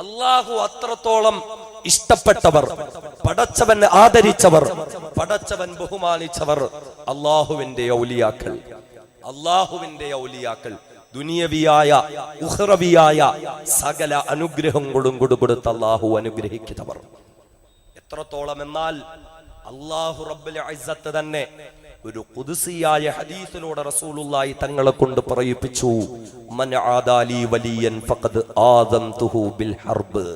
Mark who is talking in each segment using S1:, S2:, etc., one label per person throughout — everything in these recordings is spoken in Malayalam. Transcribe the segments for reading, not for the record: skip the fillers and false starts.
S1: അള്ളാഹു അത്രത്തോളം ഇഷ്ടപ്പെട്ടവർ, പടച്ചവൻ ആദരിച്ചവർ, പടച്ചവൻ ബഹുമാനിച്ചവർ അള്ളാഹുവിന്റെ ഔലിയാക്കൾ. അള്ളാഹുവിന്റെ ഔലിയാക്കൾ ദുനിയവിയായ ഉഖ്റവിയായ സകല അനുഗ്രഹങ്ങളും കൊടുത്ത അള്ളാഹു അനുഗ്രഹിക്കുന്നവർ. എത്രത്തോളം എന്നാൽ അള്ളാഹു റബ്ബുൽ ഇസ്സത്ത് തന്നെ ഒരു ഖുദ്സിയായ ഹദീസിലൂടെ റസൂലുള്ളാഹി തങ്ങളെ കൊണ്ട് പറയിപ്പിച്ചു, മൻ ആദാലി വലിയൻ ഫഖദ് ആദംതുഹു ബിൽ ഹർബ്.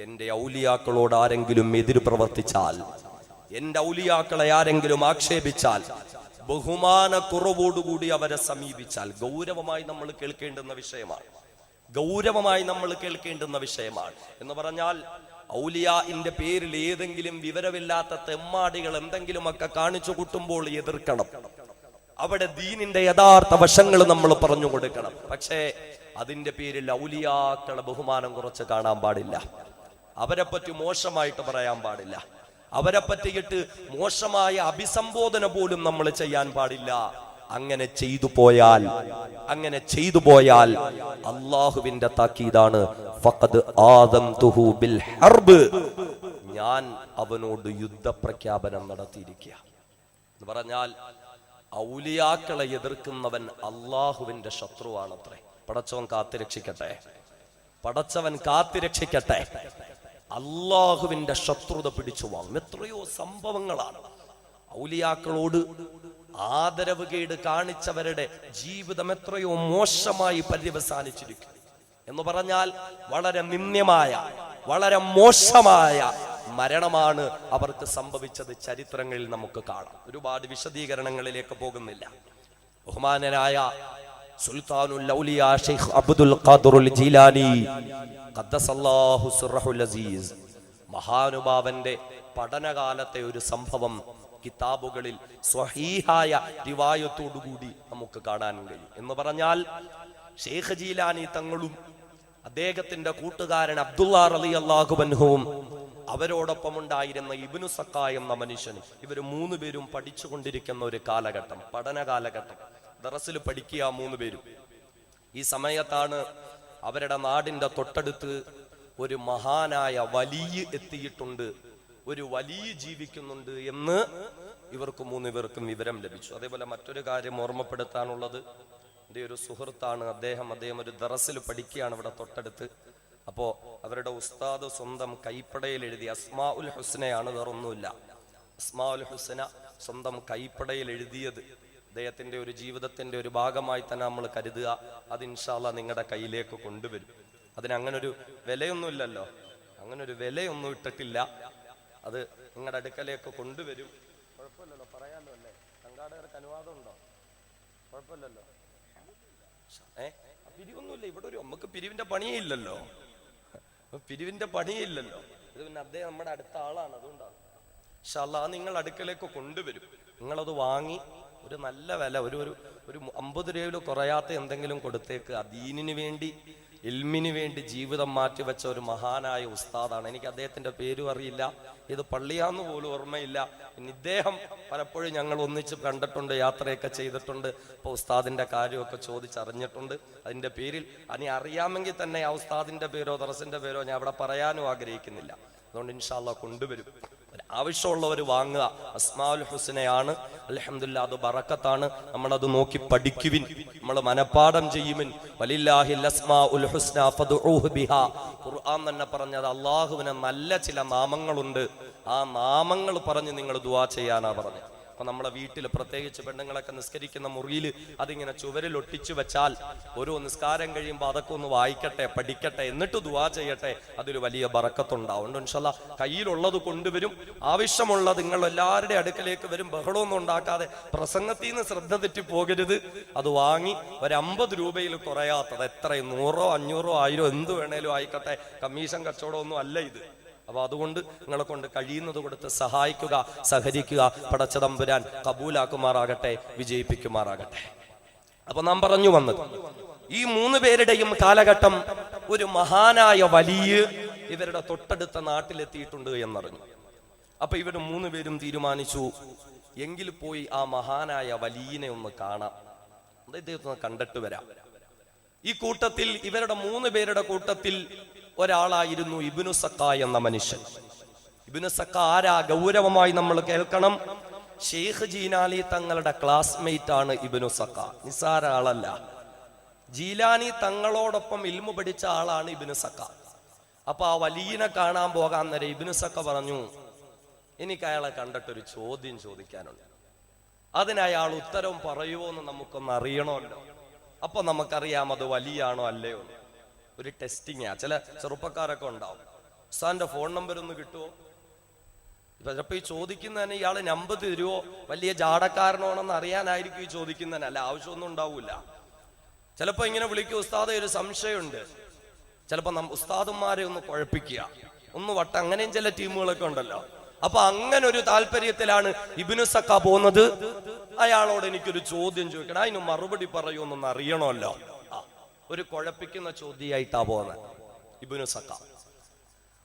S1: എന്റെ ഔലിയാക്കളോട് ആരെങ്കിലും എതിര് പ്രവർത്തിച്ചാൽ, എന്റെ ഔലിയാക്കളെ ആരെങ്കിലും ആക്ഷേപിച്ചാൽ, ബഹുമാന കുറവോടുകൂടി അവരെ സമീപിച്ചാൽ, ഗൗരവമായി നമ്മൾ കേൾക്കേണ്ടുന്ന വിഷയമാണ്, ഗൗരവമായി നമ്മൾ കേൾക്കേണ്ടുന്ന വിഷയമാണ്. എന്ന് പറഞ്ഞാൽ ഔലിയാഇന്റെ പേരിൽ ഏതെങ്കിലും വിവരമില്ലാത്ത തെമ്മാടികൾ എന്തെങ്കിലുമൊക്കെ കാണിച്ചു കൂട്ടുമ്പോൾ എതിർക്കണം. അവിടെ ദീനിന്റെ യഥാർത്ഥ വശങ്ങൾ നമ്മൾ പറഞ്ഞു കൊടുക്കണം. പക്ഷേ അതിന്റെ പേരിൽ ഔലിയാക്കളെ ബഹുമാനം കുറച്ച് കാണാൻ പാടില്ല, അവരെ പറ്റി മോശമായിട്ട് പറയാൻ പാടില്ല, അവരെ പറ്റിയിട്ട് മോശമായ അഭിസംബോധന പോലും നമ്മൾ ചെയ്യാൻ പാടില്ല. അങ്ങനെ ചെയ്തു പോയാൽ അള്ളാഹുവിന്റെ താക്കീതാണ്, ഫഖദ് ആദംതുഹു ബിൽ ഹർബ്. ഞാൻ അവനോട് യുദ്ധപ്രഖ്യാപനം നടത്തിയിരിക്കുക എന്ന് പറഞ്ഞാൽ ഔലിയാക്കളെ എതിർക്കുന്നവൻ അള്ളാഹുവിന്റെ ശത്രുവാണത്രേ. പടച്ചവൻ കാത്തിരക്ഷിക്കട്ടെ, പടച്ചവൻ കാത്തിരക്ഷിക്കട്ടെ. അള്ളാഹുവിന്റെ ശത്രുത പിടിച്ചു വാങ്ങും. എത്രയോ സംഭവങ്ങളാണ് ഔലിയാക്കളോട് ആദരവ് കേട് കാണിച്ചവരുടെ ജീവിതം എത്രയോ മോശമായി പര്യവസാനിച്ചിരിക്കുന്നു. എന്ന് പറഞ്ഞാൽ വളരെ നിന്ദ്യമായ, വളരെ മോശമായ മരണമാണ് അവർക്ക് സംഭവിച്ചത്. ചരിത്രങ്ങളിൽ നമുക്ക് കാണാം. ഒരുപാട് വിശദീകരണങ്ങളിലേക്ക് പോകുന്നില്ല. ബഹുമാനനായ സുൽത്താനുൽ ഔലിയ ശൈഖ് അബ്ദുൽ ഖാദിറുൽ ജീലാനി ഖദ്ദസല്ലാഹു സിർറഹുൽ അസീസ് മഹാനുഭാവന്റെ പഠനകാലത്തെ ഒരു സംഭവം കിതാബുകളിൽ സ്വഹീഹായ റിവായത്തോടുകൂടി നമുക്ക് കാണാൻ കഴിയും. എന്ന് പറഞ്ഞാൽ ശൈഖ് ജീലാനി തങ്ങളും അദ്ദേഹത്തിന്റെ കൂട്ടുകാരൻ അബ്ദുല്ലാ റളിയല്ലാഹു അൻഹുവും അവരോടൊപ്പം ഉണ്ടായിരുന്ന ഇബ്നു സക്കാ എന്ന മനുഷ്യനും, ഇവര് മൂന്നുപേരും പഠിച്ചുകൊണ്ടിരിക്കുന്ന ഒരു കാലഘട്ടം, പഠന കാലഘട്ടം, ദറസിൽ പഠിക്കുക മൂന്നുപേരും. ഈ സമയത്താണ് അവരുടെ നാടിന്റെ തൊട്ടടുത്ത് ഒരു മഹാനായ വലിയ എത്തിയിട്ടുണ്ട്, ഒരു വലിയ ജീവിക്കുന്നുണ്ട് എന്ന് ഇവർക്ക് മൂന്നുപേർക്കും വിവരം ലഭിച്ചു. അതേപോലെ മറ്റൊരു കാര്യം ഓർമ്മപ്പെടുത്താനുള്ളത്, എൻ്റെ ഒരു സുഹൃത്താണ്, അദ്ദേഹം ഒരു ദറസിൽ പഠിക്കുകയാണ് ഇവിടെ തൊട്ടടുത്ത്. അപ്പോ അവരുടെ ഉസ്താദ് സ്വന്തം കൈപ്പടയിൽ എഴുതി അസ്മാഉൽ ഹുസ്നയാണ്, വേറൊന്നുമില്ല. അസ്മാഉൽ ഹുസ്ന സ്വന്തം കൈപ്പടയിൽ എഴുതിയത് അദ്ദേഹത്തിന്റെ ഒരു ജീവിതത്തിന്റെ ഒരു ഭാഗമായി തന്നെ നമ്മൾ കരുതുക. അത് ഇൻഷാ അല്ലാഹ് നിങ്ങളുടെ കയ്യിലേക്ക് കൊണ്ടുവരും. അതിനങ്ങനൊരു വിലയൊന്നുമില്ലല്ലോ, അങ്ങനൊരു വിലയൊന്നും ഇട്ടിട്ടില്ല. അത് നിങ്ങളുടെ അടുക്കലേക്ക് കൊണ്ടുവരും. കുഴപ്പമില്ലല്ലോ, പറയാലോ അല്ലേ? സംഘാടകർക്ക് അനുവാദം ഉണ്ടോ? കുഴപ്പമില്ലല്ലോ. പിരിവൊന്നുമില്ല ഇവിടെ. നമുക്ക് പിരിവിന്റെ പണിയേ ഇല്ലല്ലോ, പിരിവിന്റെ പണിയേ ഇല്ലല്ലോ. ഇത് പിന്നെ അദ്ദേഹം നമ്മുടെ അടുത്ത ആളാണ്, അതുകൊണ്ടാണ്. ഇൻഷാ അല്ലാഹ് നിങ്ങൾ അടുക്കലേക്ക് കൊണ്ടുവരും. നിങ്ങളത് വാങ്ങി ഒരു നല്ല വില, ഒരു 50 രൂപയിൽ കുറയാത്ത എന്തെങ്കിലും കൊടുത്തേക്ക്. ദീനിന് വേണ്ടി, ഇൽമിന് വേണ്ടി ജീവിതം മാറ്റിവെച്ച ഒരു മഹാനായ ഉസ്താദാണ്. എനിക്ക് അദ്ദേഹത്തിന്റെ പേരും അറിയില്ല, ഇത് പള്ളിയാന്ന് പോലും ഓർമ്മയില്ല. പിന്നെ ഇദ്ദേഹം പലപ്പോഴും ഞങ്ങൾ ഒന്നിച്ച് കണ്ടിട്ടുണ്ട്, യാത്രയൊക്കെ ചെയ്തിട്ടുണ്ട്. അപ്പോൾ ഉസ്താദിന്റെ കാര്യമൊക്കെ ചോദിച്ചറിഞ്ഞിട്ടുണ്ട്. അതിന്റെ പേരിൽ ഇനി അറിയാമെങ്കിൽ തന്നെ ആ ഉസ്താദിന്റെ പേരോ ദറസിന്റെ പേരോ ഞാൻ അവിടെ പറയാനും ആഗ്രഹിക്കുന്നില്ല. അതുകൊണ്ട് ഇൻഷാ അല്ലാഹ് കൊണ്ടുവരും. ആവശ്യമുള്ളവർ വാങ്ങുക. അസ്മാഉൽ ഹുസ്നയാണ്, അൽഹംദുലില്ലാഹ്, അത് ബറക്കത്താണ്. നമ്മളത് നോക്കി പഠിക്കുവിൻ, നമ്മൾ മനപ്പാഠം ചെയ്യുവിൻ. വലില്ലാഹിൽ അസ്മാഉൽ ഹുസ്ന ഫദ്ഉഹു ബിഹാ. ഖുർആൻ തന്നെ പറഞ്ഞത് അള്ളാഹുവിന് നല്ല ചില നാമങ്ങളുണ്ട്, ആ നാമങ്ങൾ പറഞ്ഞ് നിങ്ങൾ ദുആ ചെയ്യാനാ പറഞ്ഞത്. അപ്പൊ നമ്മളെ വീട്ടിൽ പ്രത്യേകിച്ച് പെണ്ണുങ്ങളൊക്കെ നിസ്കരിക്കുന്ന മുറിയിൽ അതിങ്ങനെ ചുവരിൽ ഒട്ടിച്ചു വെച്ചാൽ ഓരോ നിസ്കാരം കഴിയുമ്പോൾ അതൊക്കെ ഒന്ന് വായിക്കട്ടെ, പഠിക്കട്ടെ, എന്നിട്ട് ദുആ ചെയ്യട്ടെ. അതിൽ വലിയ ബറക്കത്തുണ്ടാവും. ഇൻഷാ അല്ലാഹ് കയ്യിലുള്ളത് കൊണ്ടുവരും. ആവശ്യമുള്ളത് നിങ്ങൾ എല്ലാവരുടെ അടുക്കലേക്ക് വരും. ബഹളമൊന്നും ഉണ്ടാക്കാതെ, പ്രസംഗത്തിൽ നിന്ന് ശ്രദ്ധ തെറ്റി പോകരുത്. അത് വാങ്ങി ഒരു 50 രൂപയിൽ കുറയാത്തത്, എത്രയും 100, 500, 1000 എന്ത് വേണേലും ആയിക്കട്ടെ. കമ്മീഷൻ കച്ചവടമൊന്നും അല്ല ഇത്. അപ്പൊ അതുകൊണ്ട് നിങ്ങളെ കൊണ്ട് കഴിയുന്നത് കൊടുത്ത് സഹായിക്കുക, സഹകരിക്കുക. പടച്ചതമ്പുരാൻ കബൂലാക്കുമാറാകട്ടെ, വിജയിപ്പിക്കുമാറാകട്ടെ. അപ്പൊ നാം പറഞ്ഞു വന്നത്, ഈ 3 പേരുടെയും കാലഘട്ടം ഒരു മഹാനായ വലിയ ഇവരുടെ തൊട്ടടുത്ത നാട്ടിലെത്തിയിട്ടുണ്ട് എന്നറിഞ്ഞു. അപ്പൊ ഇവർ 3 പേരും തീരുമാനിച്ചു, എങ്കിൽ പോയി ആ മഹാനായ വലിയനെ ഒന്ന് കാണാം, ഇദ്ദേഹത്തെ കണ്ടിട്ട് വരാം. ഈ കൂട്ടത്തിൽ, ഇവരുടെ 3 പേരുടെ കൂട്ടത്തിൽ ഒരാളായിരുന്നു ഇബ്നു സക്ക എന്ന മനുഷ്യൻ. ഇബ്നു സക്ക ആരാ? ഗൗരവമായി നമ്മൾ കേൾക്കണം. ഷെയ്ഖ് ജീലാനി തങ്ങളുടെ ക്ലാസ്മേറ്റ് ആണ് ഇബ്നു സക്ക. നിസാര ആളല്ല. ജീലാനി തങ്ങളോടൊപ്പം ഇൽമു പഠിച്ച ആളാണ് ഇബ്നു സക്ക. അപ്പൊ ആ വലിയനെ കാണാൻ പോകാൻ നേരം ഇബ്നു സക്ക പറഞ്ഞു, എനിക്ക് അയാളെ കണ്ടിട്ടൊരു ചോദ്യം ചോദിക്കാനുണ്ട്. അതിനയാൾ ഉത്തരം പറയുമോ എന്ന് നമുക്കൊന്ന് അറിയണമല്ലോ. അപ്പൊ നമുക്കറിയാം അത് വലിയാണോ അല്ലയോ. ഒരു ടെസ്റ്റിങ്ങാ. ചില ചെറുപ്പക്കാരൊക്കെ ഉണ്ടാവും, ഉസ്താദിന്റെ ഫോൺ നമ്പർ ഒന്ന് കിട്ടുമോ? ചിലപ്പോ ഈ ചോദിക്കുന്നതന്നെ ഇയാള് നമ്പർ തരുമോ, വലിയ ജാടക്കാരനാണെന്ന് അറിയാനായിരിക്കും ഈ ചോദിക്കുന്നതന്നെ, അല്ല ആവശ്യമൊന്നും ഉണ്ടാവൂല. ചിലപ്പോ ഇങ്ങനെ വിളിക്കും, ഉസ്താദെ ഒരു സംശയമുണ്ട്. ചിലപ്പോ ഉസ്താദന്മാരെ ഒന്ന് കുഴപ്പിക്കുക, ഒന്ന് വട്ടം, അങ്ങനെയും ചില ടീമുകളൊക്കെ ഉണ്ടല്ലോ. അപ്പൊ അങ്ങനെ ഒരു താല്പര്യത്തിലാണ് ഇബ്നു സക്ക പോകുന്നത്. അയാളോട് എനിക്കൊരു ചോദ്യം ചോദിക്കണം, അതിന് മറുപടി പറയുമെന്നൊന്ന് അറിയണമല്ലോ. ഒരു കുഴപ്പിക്കുന്ന ചോദ്യമായിട്ടാ പോകുന്നത് ഇബ്നു സക്ക.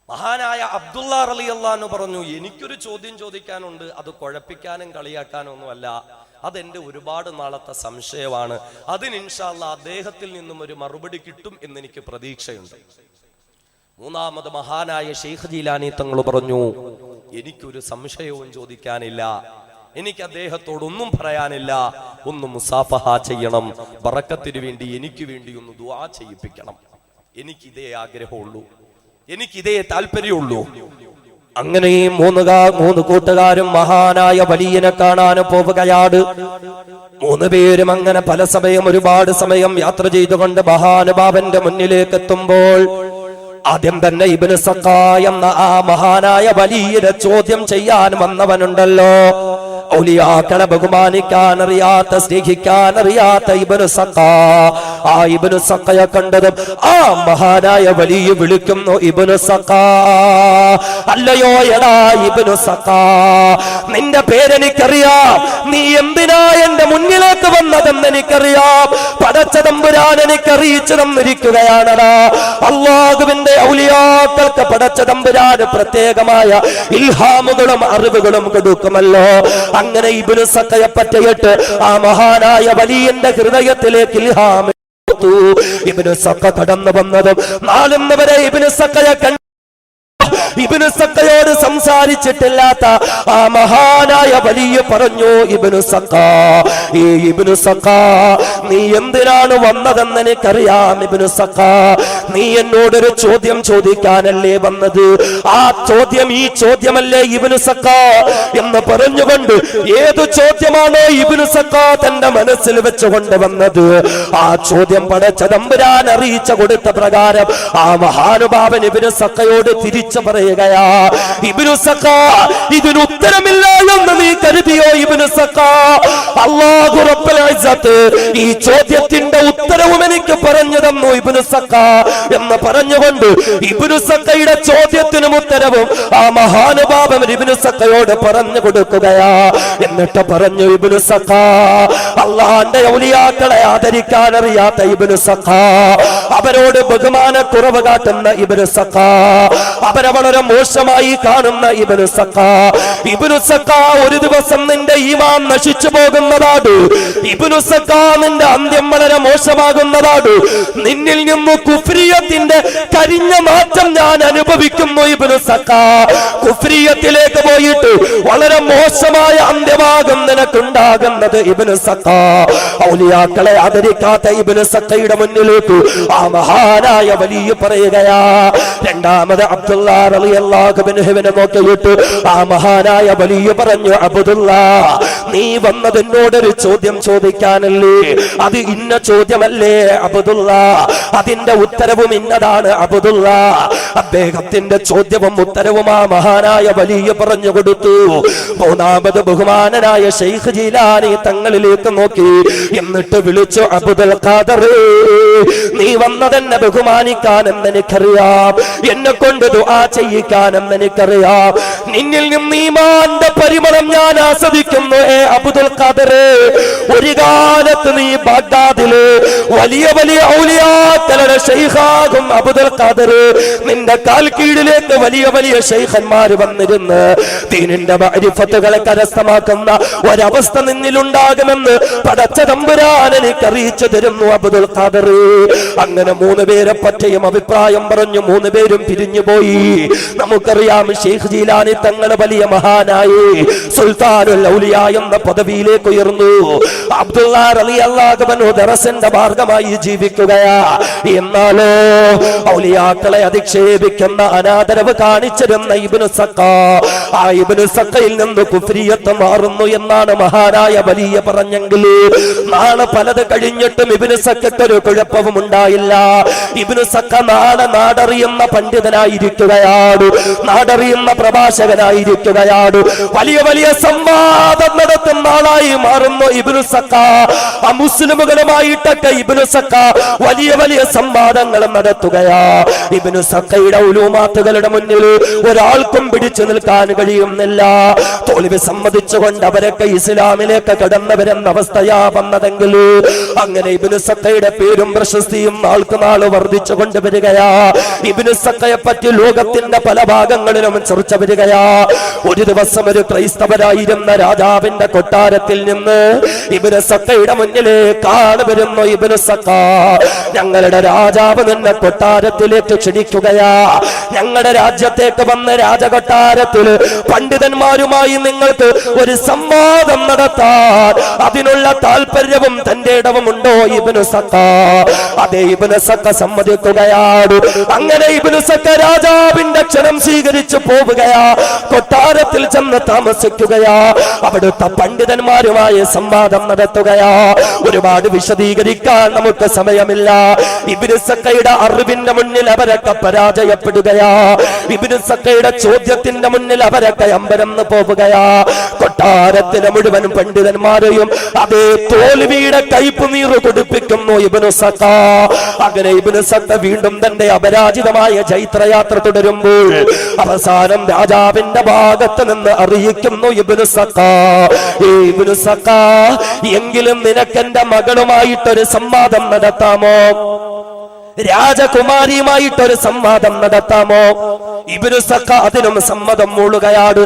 S1: മഹാനായ അബ്ദുള്ള റളിയല്ലാഹു അൻഹു പറഞ്ഞു, എനിക്കൊരു ചോദ്യം ചോദിക്കാനുണ്ട്. അത് കുഴപ്പിക്കാനും കളിയാക്കാനും ഒന്നുമല്ല, അതെന്റെ ഒരുപാട് നാളത്തെ സംശയമാണ്. അതിന് ഇൻഷാ അല്ലാഹ് അദ്ദേഹത്തിൽ നിന്നും ഒരു മറുപടി കിട്ടും എന്നെനിക്ക് പ്രതീക്ഷയുണ്ട്. മൂന്നാമത് മഹാനായ ഷെയ്ഖ് ജീലാനി തങ്ങൾ പറഞ്ഞു, എനിക്കൊരു സംശയവും ചോദിക്കാനില്ല, എനിക്ക് അദ്ദേഹത്തോടൊന്നും പറയാനില്ല, ഒന്ന് മുസാഫഹ ചെയ്യണം, ബറക്കത്തിന് വേണ്ടി എനിക്ക് വേണ്ടി ഒന്ന് ദുആ ചെയ്യിപ്പിക്കണം. എനിക്കിതേ ആഗ്രഹമുള്ളൂ, എനിക്കിതേ താല്പര്യമുള്ളൂ. അങ്ങനെ മൂന്ന് കൂട്ടുകാരും മഹാനായ വലിയനെ കാണാൻ പോവുകയാണ്. 3 പേരും അങ്ങനെ പല സമയം, ഒരുപാട് സമയം യാത്ര ചെയ്തുകൊണ്ട് മഹാനുഭാവന്റെ മുന്നിലേക്ക് എത്തുമ്പോൾ ആദ്യം തന്നെ ഇബ്നു സക്ക എന്ന ആ മഹാനായ വലിയനെ ചോദ്യം ചെയ്യാൻ വന്നവനുണ്ടല്ലോ, ഔലിയാക്കളെ ബഹുമാനിക്കാൻ അറിയാത്ത, സ്നേഹിക്കാൻ അറിയാത്ത ഇബ്നു സക്ക. ആ ഇബ്നു സക്കയെ കണ്ടതും ആ മഹാനായ വലിയ വിളിക്കുന്നു, ഇബ്നു സക്ക, അല്ലയോ എടാ ഇബ്നു സക്ക, നിന്റെ പേരെനിക്കറിയാം, നീ എന്തിനാ എന്റെ മുന്നിലേക്ക് വന്നതെന്ന് എനിക്കറിയാം. പടച്ച തമ്പുരാൻ എനിക്ക് അറിയിച്ചു തന്നിരിക്കുകയാണടാ. അല്ലാഹുവിന്റെ ഔലിയാക്കൾക്ക് പടച്ച തമ്പുരാൻ പ്രത്യേകമായ ഇൽഹാമുകളും അറിവുകളും കൊടുക്കുമല്ലോ. അങ്ങനെ ഇബ്നു സക്കയെ പറ്റിയിട്ട് ആ മഹാനായ വലിയന്റെ ഹൃദയത്തിലേക്ക് ഇൽഹാം ഇബ്നു സക്ക കടന്നു വന്നതും നാളുന്നവരെ ഇബ്നു സക്കയെ ഇബ്നു സക്കയോട് സംസാരിച്ചിട്ടില്ലാത്ത ആ മഹാനായ വലിയ പറഞ്ഞു, ഇബ്നു സക്ക, ഈ ഇബ്നു സക്ക, നീ എന്തിനാണ് വന്നതെന്ന് എനിക്കറിയാം. ഇബ്നു സക്ക, നീ എന്നോടൊരു ചോദ്യം ചോദിക്കാനല്ലേ വന്നത്? ആ ചോദ്യം ഈ ചോദ്യമല്ലേ ഇബ്നു സക്ക എന്ന് പറഞ്ഞുകൊണ്ട് ഏതു ചോദ്യമാണോ ഇബ്നു സക്ക തന്റെ മനസ്സിൽ വെച്ചുകൊണ്ട് വന്നത്, ആ ചോദ്യം പടച്ച തമ്പുരാൻ അറിയിച്ച കൊടുത്ത പ്രകാരം ആ മഹാനുഭാവൻ ഇബ്നു സക്കയോട് തിരിച്ചു പറയുകയാ, ഇബ്നു സക്ക, ഇതിന് ഉത്തരമില്ല എന്ന് നീ കരുതിയോ? ഇബ്നു സക്ക, അല്ലാഹു റബ്ബുൽ ഇസ്സത്ത് ഈ ചോദ്യത്തിന്റെ ഉത്തരവും എനിക്ക് പറഞ്ഞു തന്നു ഇബ്നു സക്ക എന്ന് പറഞ്ഞുകൊണ്ട് ഇബ്നു സക്കയുടെ ചോദ്യത്തിനും ഉത്തരവും ആ മഹാനുഭാവൻ ഇബ്നു സക്കയോട് പറഞ്ഞു കൊടുക്കുകയാ. എന്നിട്ട് പറഞ്ഞു, ഇബ്നു സക്ക, അല്ലാഹുവിന്റെ ഔലിയാക്കളെ ആദരിക്കാൻ അറിയാത്ത ഇബ്നു സക്ക, അവരോട് ബഹുമാനക്കുറവ് കാട്ടുന്ന ഇബ്നു സക്ക, അവരെ വളരെ മോശമായി കാണുന്ന ഇബ്നു സക്ക, ഇബ്നു സക്ക, ഒരു ദിവസം നിന്റെ ഈമാൻ നശിച്ചു പോകുന്നതാണ്. ഇബ്നു സക്ക, നിന്റെ അന്ത്യം വളരെ മോശമാകുന്നതാണ്. നിന്നിൽ നിന്ന് കുഫ്രിയത്തിന്റെ കരിഞ്ഞ മാറ്റം ഞാൻ അനുഭവിക്കുന്നു. ഇബ്നു സക്ക, കുഫ്രിയത്തിലേക്ക് പോയിട്ട് വളരെ മോശമായ അന്ത്യമാകും നിനക്കുണ്ടാകുന്നത്. ഇബ്നു സക്ക, ഔലിയാക്കളെ ആദരിക്കാത്ത ഇബ്നു സക്കയുടെ മുന്നിലേക്ക് ആ മഹാനായ വലിയ പറയുകയാ. രണ്ടാമത് അബ്ദുള്ള റളിയല്ലാഹു അൻഹുവിനെ നോക്കിയിട്ട് ആ മഹാനായ വലിയ പറഞ്ഞു, അബ്ദുള്ള, നീ വന്നത് എന്നോടൊരു ചോദ്യം ചോദിക്കാനല്ലേ? അത് ഇന്ന ചോദ്യമല്ലേ അബ്ദുള്ള? അതിന്റെ ഉത്തരവും ഇന്നതാണ് അബ്ദുള്ള. അദ്ദേഹത്തിന്റെ ചോദ്യവും ഉത്തരവും ആ മഹാനായ വലിയ പറഞ്ഞു കൊടുത്തു. മൂന്നാമത് ബഹുമാനനായ ഷെയ്ഖ് ജീലാനി തങ്ങളിലേക്ക് നോക്കി, എന്നിട്ട് വിളിച്ചു, അബ്ദുൽ ഖാദർ, നീ വന്നതെന്നെ ബഹുമാനിക്കാനെന്ന് എനിക്കറിയാം, എന്നെ കൊണ്ട് ദുആ ചെയ്യിക്കാനെന്ന് എനിക്കറിയാം. നിന്നിൽ നിന്ന് ഈമാന്റെ പരിമളം ഞാൻ ആസ്വദിക്കുന്നു. അബ്ദുൽ ഖാദർ, ഒരു കാലത്ത് നീ ബാഗ്ദാദിലെ വലിയ വലിയ ഔലിയാക്കൾ ഔലിയാക്കളുടെ ശൈഖാകും അബ്ദുൽ ഖാദർ, നിന്റെ കാൽ കീഴിലേക്ക് വലിയ വലിയ ശൈഖന്മാര് വന്നിരുന്ന് ദീനിന്റെ മഅരിഫത്തുകളെ കരസ്ഥമാക്കുന്ന ഒരവസ്ഥ നിന്നിലുണ്ടാകുമെന്ന് പടച്ച തമ്പുരാൻ എനിക്ക് അറിയിച്ചു തരുന്നു അബ്ദുൽ ഖാദർ. അങ്ങനെ 3 പേരെ പറ്റിയും അഭിപ്രായം പറഞ്ഞു 3 പേരും പിരിഞ്ഞുപോയി. നമുക്കറിയാം ശൈഖ് ജീലാനി തങ്ങൾ വലിയ മഹാനായി സുൽത്താനുൽ ഔലിയ എന്ന പദവിയിലേക്ക് ഉയർന്നു. അബ്ദുല്ലാ റളിയല്ലാഹു അൻഹു ദറസിന്റെ മാർഗമായി ജീവിക്കുകയാ. എന്നാലോ ഔലിയാക്കളെ അധിക്ഷേപിക്കുന്ന അനാദരവ് കാണിച്ചിരുന്ന ഇബ്നു സഖാ, ആ ഇബ്നു സഖയിൽ നിന്ന് കുഫ്രിയത്ത് മാറുന്നു എന്നാണ് മഹാനായ വലിയ പറഞ്ഞെങ്കിൽ നാളെ പലത് കഴിഞ്ഞിട്ടും ഇബ്നു സഖയ്ക്ക് ഒരു കുഴപ്പവും ഉണ്ടായില്ല. ഇബ്നു സഖ നാടറിയുന്ന പണ്ഡിതനായിരിക്കുകയാണ്, നാടറിയുന്ന പ്രഭാഷകനായിരിക്കുകയാണ്, വലിയ വലിയ സംവാദം നടത്തുന്ന ആളായി മാറുന്നു ഇബ്നു സഖ. മുസ്ലിമുകളുമായിട്ടൊക്കെ ഇബ്നു സഖ വലിയ വലിയ സംവാദങ്ങൾ നടത്തുകയാ. ഇബ്നു സഖയുടെ ഉലൂമാത്തുകളുടെ മുന്നിൽ ഒരാൾക്കും പിടിച്ചു നിൽക്കാൻ കഴിയുന്നില്ല. തോൽവി സമ്മതിച്ചുകൊണ്ട് അവരൊക്കെ ഇസ്ലാമിലേക്ക് കടന്നവരെന്ന അവസ്ഥയാ വന്നതെങ്കിൽ അങ്ങനെ ഇബ്നു സഖയുടെ പേരും പ്രശസ്തിയും നാൾക്ക് നാൾ വർദ്ധിച്ചു കൊണ്ടുവരികയാ. ഇബ്നു സഖയെ പറ്റി ലോകത്തിന്റെ പല ഭാഗങ്ങളിലും ചർച്ച വരികയാ. ഒരു ദിവസം ഒരു ക്രൈസ്തവരായിരുന്ന രാജാവിന്റെ കൊട്ടാരത്തിൽ നിന്ന് ഇബ്നു സഖയുടെ മുന്നിലേക്ക് വരുന്നു. ഇബ്നു സഖ, ഞങ്ങളുടെ രാജാവ് നിന്നെ കൊട്ടാരത്തിലേക്ക് ക്ഷണിക്കുകയാ. ഞങ്ങളുടെ രാജ്യത്തേക്ക് വന്ന രാജകൊട്ടാരത്തിൽ പണ്ഡിതന്മാരുമായി നിങ്ങൾക്ക് ഒരു സംവാദം നടത്താൻ അതിനുള്ള താല്പര്യവും തന്റെ ഇടവും ഉണ്ടോ ഇബ്നു സഖ? അതേ, ഇബ്നു സഖ സമ്മതിക്കുകയാണ്. അങ്ങനെ ഇബ്നു സഖ രാജാവിന്റെ ക്ഷണം സ്വീകരിച്ചു പോവുകയാ. കൊട്ടാരത്തിൽ ചെന്ന് താമസിക്കുകയാ. അവിടുത്തെ പണ്ഡിതന്മാരുമായി സംവാദം നടത്തുകയാ. ഒരുപാട് വിശദീകരിക്കാൻ നമുക്ക് സമയമില്ല. ഇബ്നു സഖയുടെ അറിവിന്റെ മുന്നിൽ അവരൊക്കെ പരാജയപ്പെടുകയാ. ഇബ്നു സഖയുടെ ചോദ്യത്തിന്റെ മുന്നിൽ അവരൊക്കെ അമ്പരന്ന് പോവുകയാ. കൊട്ടാരത്തിലെ മുഴുവൻ പണ്ഡിതന്മാരെയും അതേ തോൽവിയുടെ കയ്പ് നീറ് കൊടുപ്പിക്കുന്നു ഇബ്നു സഖ. അങ്ങനെ ഇബ്നു സഖ വീണ്ടും തന്റെ അപരാജിതമായ ജൈത്രയാത്ര തുടരുമ്പോൾ അവസാനം രാജാവിന്റെ ഭാഗത്ത് നിന്ന് അറിയിക്കുന്നു ഇബ്നു സഖ, ഇബ്നു സഖ, എങ്കിലും നിനക്കെന്റെ മകളുമായിട്ടൊരു സംവാദം നടത്താമോ? രാജകുമാരിയുമായിട്ടൊരു സംവാദം നടത്താമോ? ഇബ്നു സഖ അതിനും സമ്മതം മൂളുകയാണ്.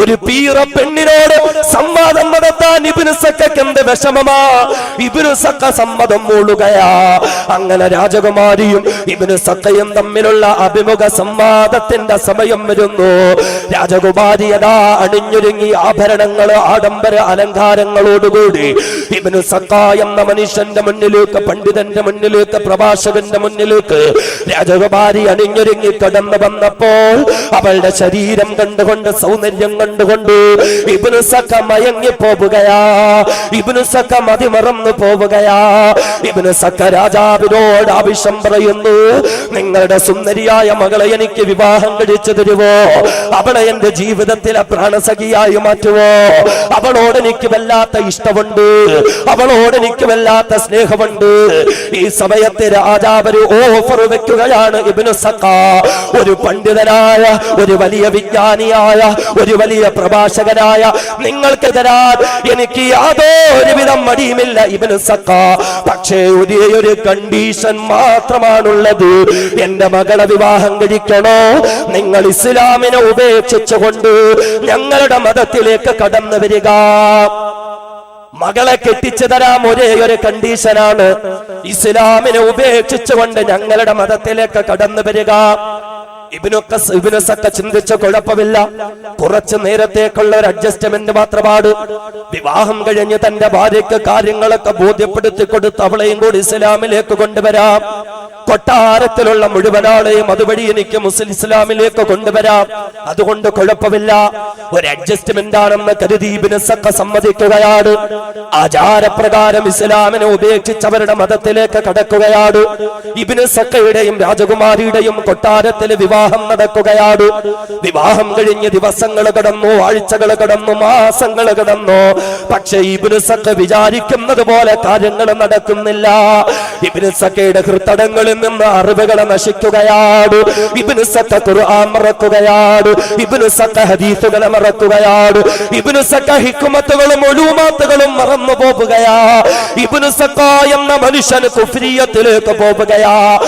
S1: ഒരു പീറ പെണ്ണിനോട് സംവാദം നടത്താൻ ഇബ്നു സഖയ്ക്ക് എന്ത് വിഷമമാ? ഇബ്നു സഖ സമ്മതം മൂളുകയാ. അങ്ങനെ രാജകുമാരിയും ഇബ്നു സഖയും തമ്മിലുള്ള അഭിമുഖ സംവാദത്തിന്റെ സമയം വരുന്നു. രാജകുമാരി അതാ അണിഞ്ഞൊരുങ്ങി ആഭരണങ്ങൾ ആഡംബര അലങ്കാരങ്ങളോടുകൂടി ഇബ്നു സഖ എന്ന മനുഷ്യന്റെ മുന്നിലേക്ക്, പണ്ഡിതന്റെ മുന്നിലേക്ക്, പ്രഭാഷകന്റെ മുന്നിലേക്ക് രാജകുമാരി അണിഞ്ഞൊരുങ്ങി കടന്നു വന്നപ്പോൾ അവളുടെ ശരീരം കണ്ടുകൊണ്ട്, സൗന്ദര്യം കണ്ടുകൊണ്ട് ഇബ്നു സഖ മയങ്ങി പോവുകയാ. ഇബ്നു സഖ മതിമറന്നു പോവുകയാ. ഇബ്നു സഖ രാജാവിനോട് ആവശ്യം പറയുന്നു, നിങ്ങളുടെ സുന്ദരിയായ മകളെ എനിക്ക് വിവാഹം കഴിച്ചു തരുവോ? അവളെ എന്റെ ജീവിതത്തിലെ പ്രാണസഖിയായി മാറ്റുവോ? അവളോട് എനിക്ക് വല്ലാത്ത ഇഷ്ടമുണ്ട്, അവളോട് എനിക്ക് വല്ലാത്ത സ്നേഹമുണ്ട്. ഈ സമയത്ത് രാജാവ് ഒരു ഓഫർ വെക്കുകയാണ് ഇബ്നു സഖ. ഒരു പണ്ഡിതനായ, ഒരു വലിയ വിജ്ഞാനിയായ, ഒരു വലിയ പ്രഭാഷകനായ നിങ്ങൾക്ക് തരാൻ എനിക്ക് യാതൊരുവിധ മടിയുമില്ല ഇബ്നു സഖ. പക്ഷേ ഒരു കണ്ടീഷൻ മാത്രമാണുള്ളത്. എന്റെ മകളെ വിവാഹം കഴിക്കണോ? നിങ്ങൾ ഇസ്ലാമിനെ ഉപേക്ഷിച്ചുകൊണ്ട് ഞങ്ങളുടെ മതത്തിലേക്ക് കടന്നു വരിക. മകളെ കെട്ടിച്ചു തരാം, ഒരേ ഒരു കണ്ടീഷനാണ്, ഇസ്ലാമിനെ ഉപേക്ഷിച്ചുകൊണ്ട് ഞങ്ങളുടെ മതത്തിലേക്ക് കടന്നു വരിക. ഇബ്നു സഖ ചിന്തിച്ച കുഴപ്പമില്ല, കുറച്ചു നേരത്തേക്കുള്ള ഒരു അഡ്ജസ്റ്റ്മെന്റ് മാത്രമാണ്. വിവാഹം കഴിഞ്ഞ് തന്റെ ഭാര്യയ്ക്ക് കാര്യങ്ങളൊക്കെ ബോധ്യപ്പെടുത്തി കൊടുത്ത് അവളെയും കൂടി ഇസ്ലാമിലേക്ക് കൊണ്ടുവരാം. കൊട്ടാരത്തിലുള്ള മുഴുവൻ ആളെയും അതുവഴി എനിക്ക് ഇസ്ലാമിലേക്ക് കൊണ്ടുവരാം, അതുകൊണ്ട് കുഴപ്പമില്ല. ഒരു അഡ്ജസ്റ്റ്മെന്റ് ആണെന്ന് കരുതി ഇബ്നു സഖ സമ്മതിക്കുകയാണ്. ആചാരപ്രകാരം ഇസ്ലാമിനെ ഉപേക്ഷിച്ചവരുടെ മതത്തിലേക്ക് കടക്കുകയാണ്. ഇബ്നു സഖയുടെയും രാജകുമാരിയുടെയും കൊട്ടാരത്തിലെ വിവാഹം വിവാഹം നടക്കുകയാണ്. വിവാഹം കഴിഞ്ഞ് ദിവസങ്ങൾ കടന്നു, ആഴ്ചകൾ കടന്നു, മാസങ്ങൾ കടന്നു. പക്ഷെ ഇബ്നു സക്ക വിചാരിക്കുന്നത് പോലെ കാര്യങ്ങൾ നടക്കുന്നില്ല. ഇബ്നു സക്കയുടെ ഹൃദയങ്ങളിൽ നിന്ന് അറിവുകൾ നശിക്കുകയാണ്. ഇബ്നു സക്ക ഖുർആൻ മറക്കുകയാണ്. ഇബ്നു സക്ക ഹദീസുകൾ മറക്കുകയാണ്. ഇബ്നു സക്ക ഹിക്മത്തുകളും ഉലൂമാത്തുകളും മറന്നു പോവുകയാ. ഇബ്നു സക്ക എന്ന മനുഷ്യൻ കുഫ്രിയത്തിലേക്ക് പോവുകയാ.